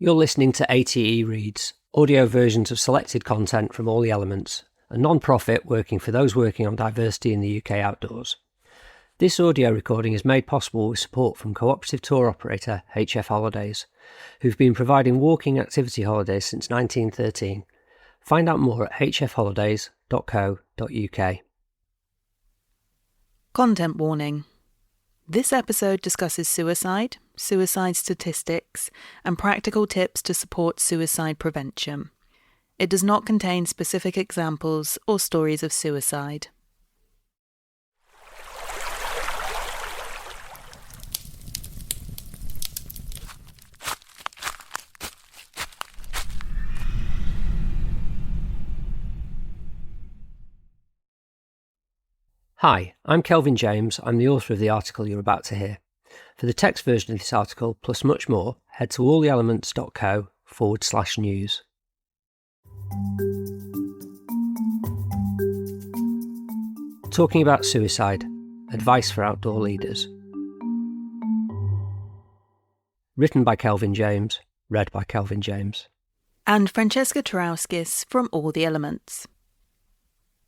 You're listening to ATE Reads, audio versions of selected content from All the Elements, a non-profit working for those working on diversity in the UK outdoors. This audio recording is made possible with support from co-operative tour operator HF Holidays, who've been providing walking activity holidays since 1913. Find out more at hfholidays.co.uk. Content warning. This episode discusses suicide, suicide statistics, and practical tips to support suicide prevention. It does not contain specific examples or stories of suicide. Hi, I'm Kelvyn James. I'm the author of the article you're about to hear. For the text version of this article, plus much more, head to alltheelements.co/news. Talking about suicide, advice for outdoor leaders. Written by Kelvyn James, read by Kelvyn James. And Francesca Tarauskis from All the Elements.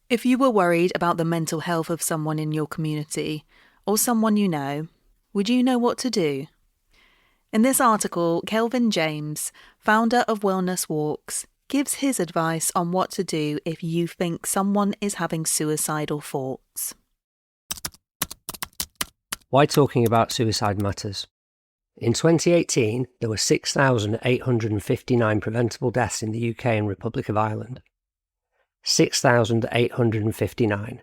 If you were worried about the mental health of someone in your community, or someone you know, would you know what to do? In this article, Kelvyn James, founder of Wellness Walks, gives his advice on what to do if you think someone is having suicidal thoughts. Why talking about suicide matters. In 2018, there were 6,859 preventable deaths in the UK and Republic of Ireland. 6,859.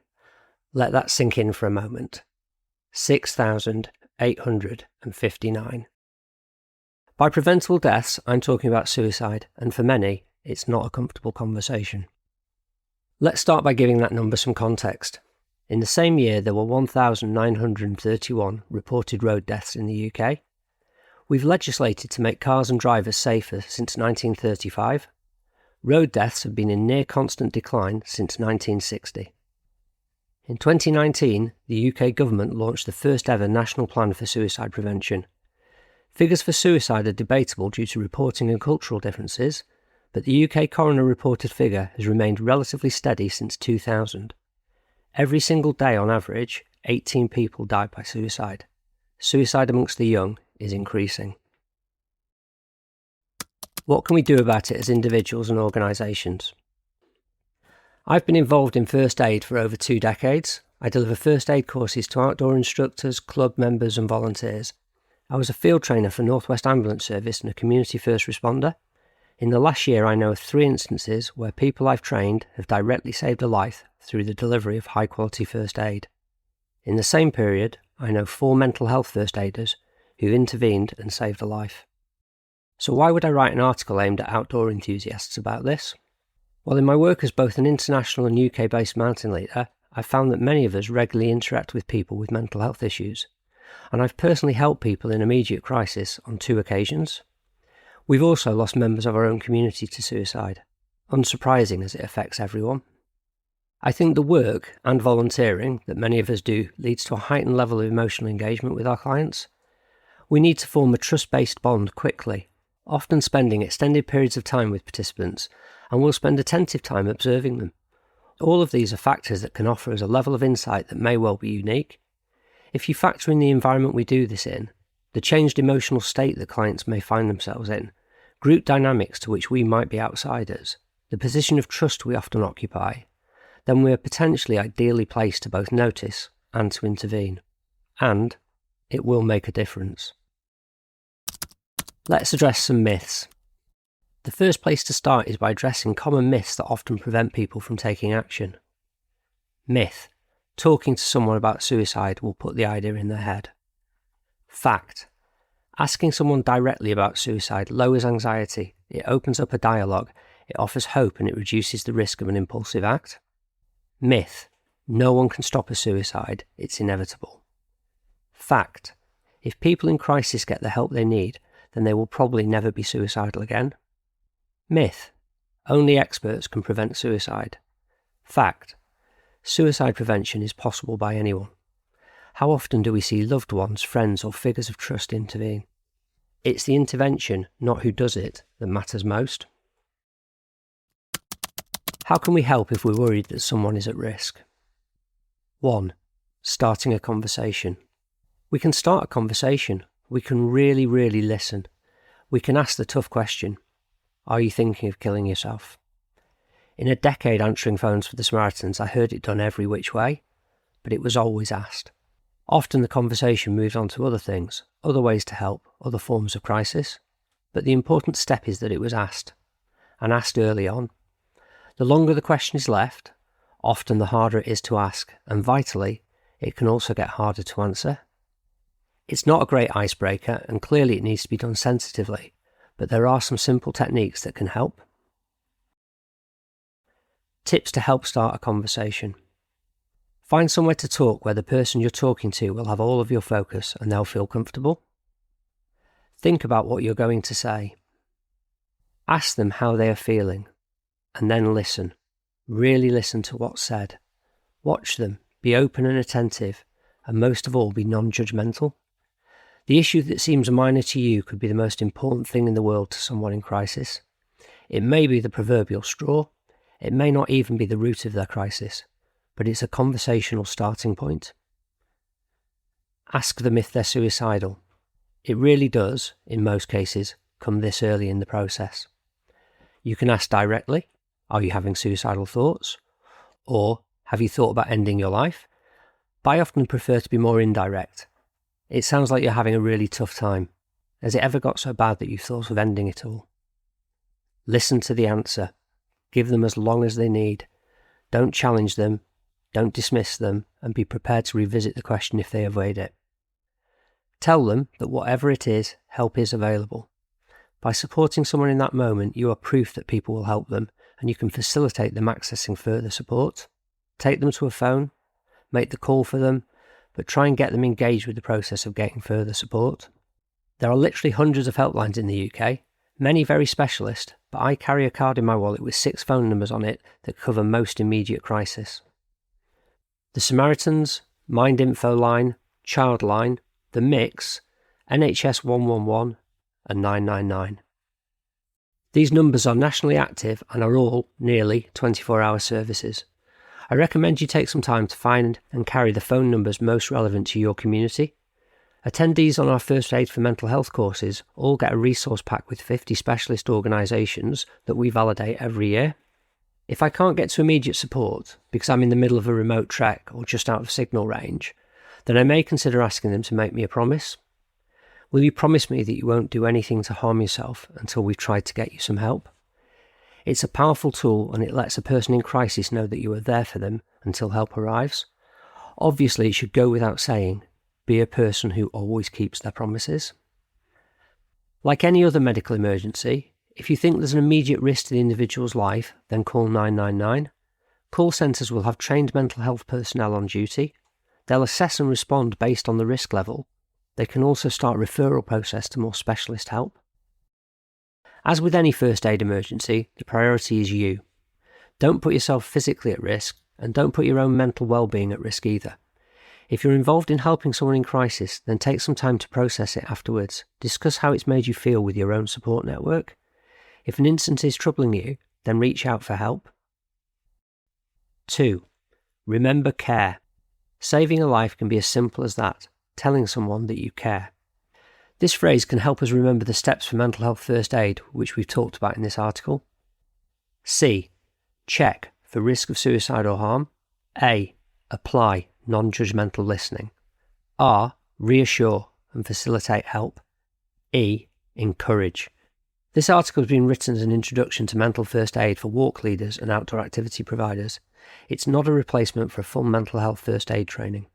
Let that sink in for a moment. 6,859. By preventable deaths, I'm talking about suicide, and for many, it's not a comfortable conversation. Let's start by giving that number some context. In the same year, there were 1,931 reported road deaths in the UK. We've legislated to make cars and drivers safer since 1935. Road deaths have been in near constant decline since 1960. In 2019, the UK government launched the first ever national plan for suicide prevention. Figures for suicide are debatable due to reporting and cultural differences, but the UK coroner reported figure has remained relatively steady since 2000. Every single day on average, 18 people die by suicide. Suicide amongst the young is increasing. What can we do about it as individuals and organisations? I've been involved in first aid for over 2 decades. I deliver first aid courses to outdoor instructors, club members and volunteers. I was a field trainer for North West Ambulance Service and a community first responder. In the last year, I know of 3 instances where people I've trained have directly saved a life through the delivery of high quality first aid. In the same period, I know 4 mental health first aiders who've intervened and saved a life. So why would I write an article aimed at outdoor enthusiasts about this? Well, in my work as both an international and UK-based mountain leader, I've found that many of us regularly interact with people with mental health issues, and I've personally helped people in immediate crisis on 2 occasions. We've also lost members of our own community to suicide, unsurprising as it affects everyone. I think the work and volunteering that many of us do leads to a heightened level of emotional engagement with our clients. We need to form a trust-based bond quickly, often spending extended periods of time with participants, and we'll spend attentive time observing them. All of these are factors that can offer us a level of insight that may well be unique. If you factor in the environment we do this in, the changed emotional state that clients may find themselves in, group dynamics to which we might be outsiders, the position of trust we often occupy, then we are potentially ideally placed to both notice and to intervene. And it will make a difference. Let's address some myths. The first place to start is by addressing common myths that often prevent people from taking action. Myth: talking to someone about suicide will put the idea in their head. Fact: asking someone directly about suicide lowers anxiety, it opens up a dialogue, it offers hope and it reduces the risk of an impulsive act. Myth: no one can stop a suicide, it's inevitable. Fact: if people in crisis get the help they need, then they will probably never be suicidal again. Myth: only experts can prevent suicide. Fact: suicide prevention is possible by anyone. How often do we see loved ones, friends or figures of trust intervene? It's the intervention, not who does it, that matters most. How can we help if we're worried that someone is at risk? 1. Starting a conversation. We can start a conversation. We can really listen. We can ask the tough question. Are you thinking of killing yourself? In a decade answering phones for the Samaritans, I heard it done every which way, but it was always asked. Often the conversation moved on to other things, other ways to help, other forms of crisis. But the important step is that it was asked, and asked early on. The longer the question is left, often the harder it is to ask, and vitally, it can also get harder to answer. It's not a great icebreaker, and clearly it needs to be done sensitively, but there are some simple techniques that can help. Tips to help start a conversation. Find somewhere to talk where the person you're talking to will have all of your focus and they'll feel comfortable. Think about what you're going to say. Ask them how they are feeling, and then listen. Really listen to what's said. Watch them, be open and attentive, and most of all be non-judgmental. The issue that seems minor to you could be the most important thing in the world to someone in crisis. It may be the proverbial straw. It may not even be the root of their crisis, but it's a conversational starting point. Ask them if they're suicidal. It really does, in most cases, come this early in the process. You can ask directly, are you having suicidal thoughts? Or, have you thought about ending your life? But I often prefer to be more indirect. It sounds like you're having a really tough time. Has it ever got so bad that you've thought of ending it all? Listen to the answer. Give them as long as they need. Don't challenge them. Don't dismiss them, and be prepared to revisit the question if they avoid it. Tell them that whatever it is, help is available. By supporting someone in that moment, you are proof that people will help them, and you can facilitate them accessing further support. Take them to a phone, make the call for them, but try and get them engaged with the process of getting further support. There are literally hundreds of helplines in the UK, many very specialist, but I carry a card in my wallet with 6 phone numbers on it that cover most immediate crisis. The Samaritans, Mind Info Line, Child Line, The Mix, NHS 111 and 999. These numbers are nationally active and are all nearly 24-hour services. I recommend you take some time to find and carry the phone numbers most relevant to your community. Attendees on our First Aid for Mental Health courses all get a resource pack with 50 specialist organisations that we validate every year. If I can't get to immediate support because I'm in the middle of a remote trek or just out of signal range, then I may consider asking them to make me a promise. Will you promise me that you won't do anything to harm yourself until we've tried to get you some help? It's a powerful tool, and it lets a person in crisis know that you are there for them until help arrives. Obviously, it should go without saying, be a person who always keeps their promises. Like any other medical emergency, if you think there's an immediate risk to the individual's life, then call 999. Call centres will have trained mental health personnel on duty. They'll assess and respond based on the risk level. They can also start a referral process to more specialist help. As with any first aid emergency, the priority is you. Don't put yourself physically at risk, and don't put your own mental well-being at risk either. If you're involved in helping someone in crisis, then take some time to process it afterwards. Discuss how it's made you feel with your own support network. If an incident is troubling you, then reach out for help. 2. Remember care. Saving a life can be as simple as that, telling someone that you care. This phrase can help us remember the steps for mental health first aid, which we've talked about in this article. C. Check for risk of suicide or harm. A. Apply non-judgmental listening. R. Reassure and facilitate help. E. Encourage. This article has been written as an introduction to mental first aid for walk leaders and outdoor activity providers. It's not a replacement for a full mental health first aid training.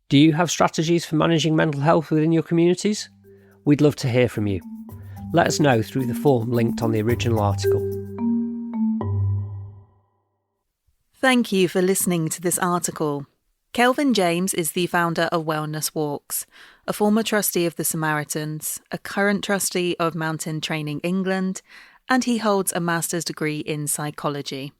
Do you have strategies for managing mental health within your communities? We'd love to hear from you. Let us know through the form linked on the original article. Thank you for listening to this article. Kelvyn James is the founder of Wellness Walks, a former trustee of the Samaritans, a current trustee of Mountain Training England, and he holds a master's degree in psychology.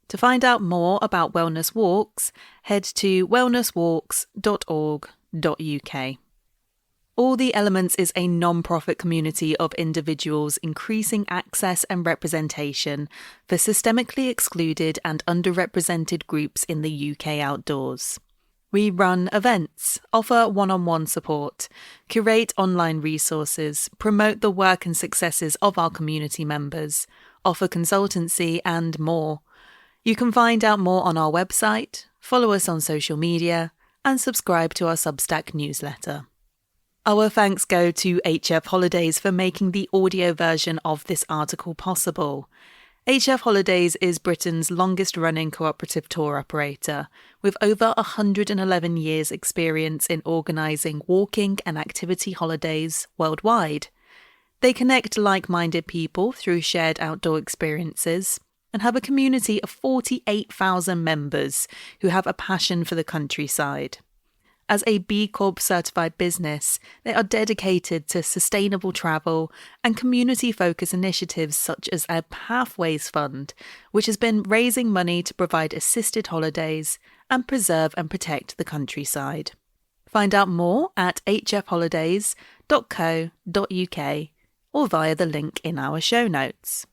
To find out more about Wellness Walks, head to wellnesswalks.org.uk. All the Elements is a non-profit community of individuals increasing access and representation for systemically excluded and underrepresented groups in the UK outdoors. We run events, offer one-on-one support, curate online resources, promote the work and successes of our community members, offer consultancy and more. You can find out more on our website, follow us on social media, and subscribe to our Substack newsletter. Our thanks go to HF Holidays for making the audio version of this article possible. HF Holidays is Britain's longest-running cooperative tour operator, with over 111 years' experience in organising walking and activity holidays worldwide. They connect like-minded people through shared outdoor experiences and have a community of 48,000 members who have a passion for the countryside. As a B Corp certified business, they are dedicated to sustainable travel and community-focused initiatives such as our Pathways Fund, which has been raising money to provide assisted holidays and preserve and protect the countryside. Find out more at hfholidays.co.uk or via the link in our show notes.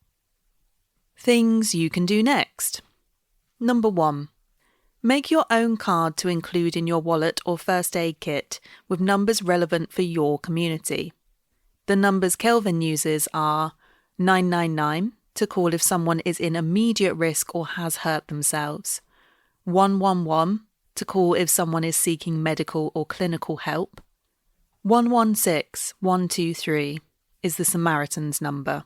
Things you can do next. Number 1. Make your own card to include in your wallet or first aid kit with numbers relevant for your community. The numbers Kelvyn uses are 999 to call if someone is in immediate risk or has hurt themselves, 111 to call if someone is seeking medical or clinical help, 116 123 is the Samaritan's number.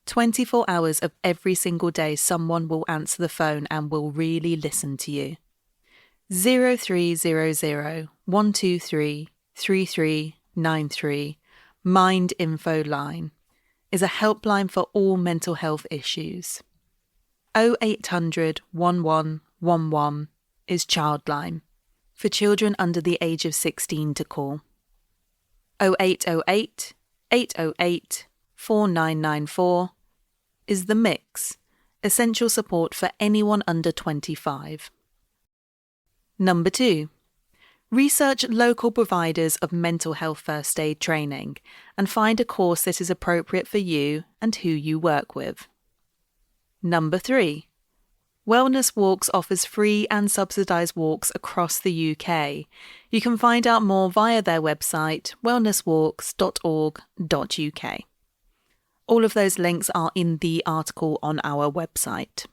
24 hours of every single day someone will answer the phone and will really listen to you. 0300 123 3393 Mind Info Line is a helpline for all mental health issues. 0800 1111 is Childline for children under the age of 16 to call. 0808 808 4994 is The Mix, essential support for anyone under 25. Number 2. Research local providers of mental health first aid training and find a course that is appropriate for you and who you work with. Number 3. Wellness Walks offers free and subsidised walks across the UK. You can find out more via their website, wellnesswalks.org.uk. All of those links are in the article on our website.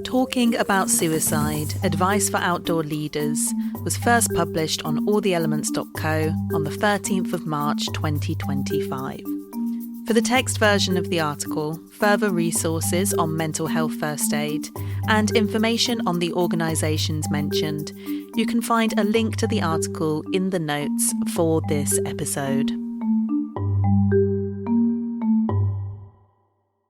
Talking About Suicide, Advice for Outdoor Leaders was first published on alltheelements.co on the 13th of March 2025. For the text version of the article, further resources on mental health first aid, and information on the organisations mentioned, you can find a link to the article in the notes for this episode.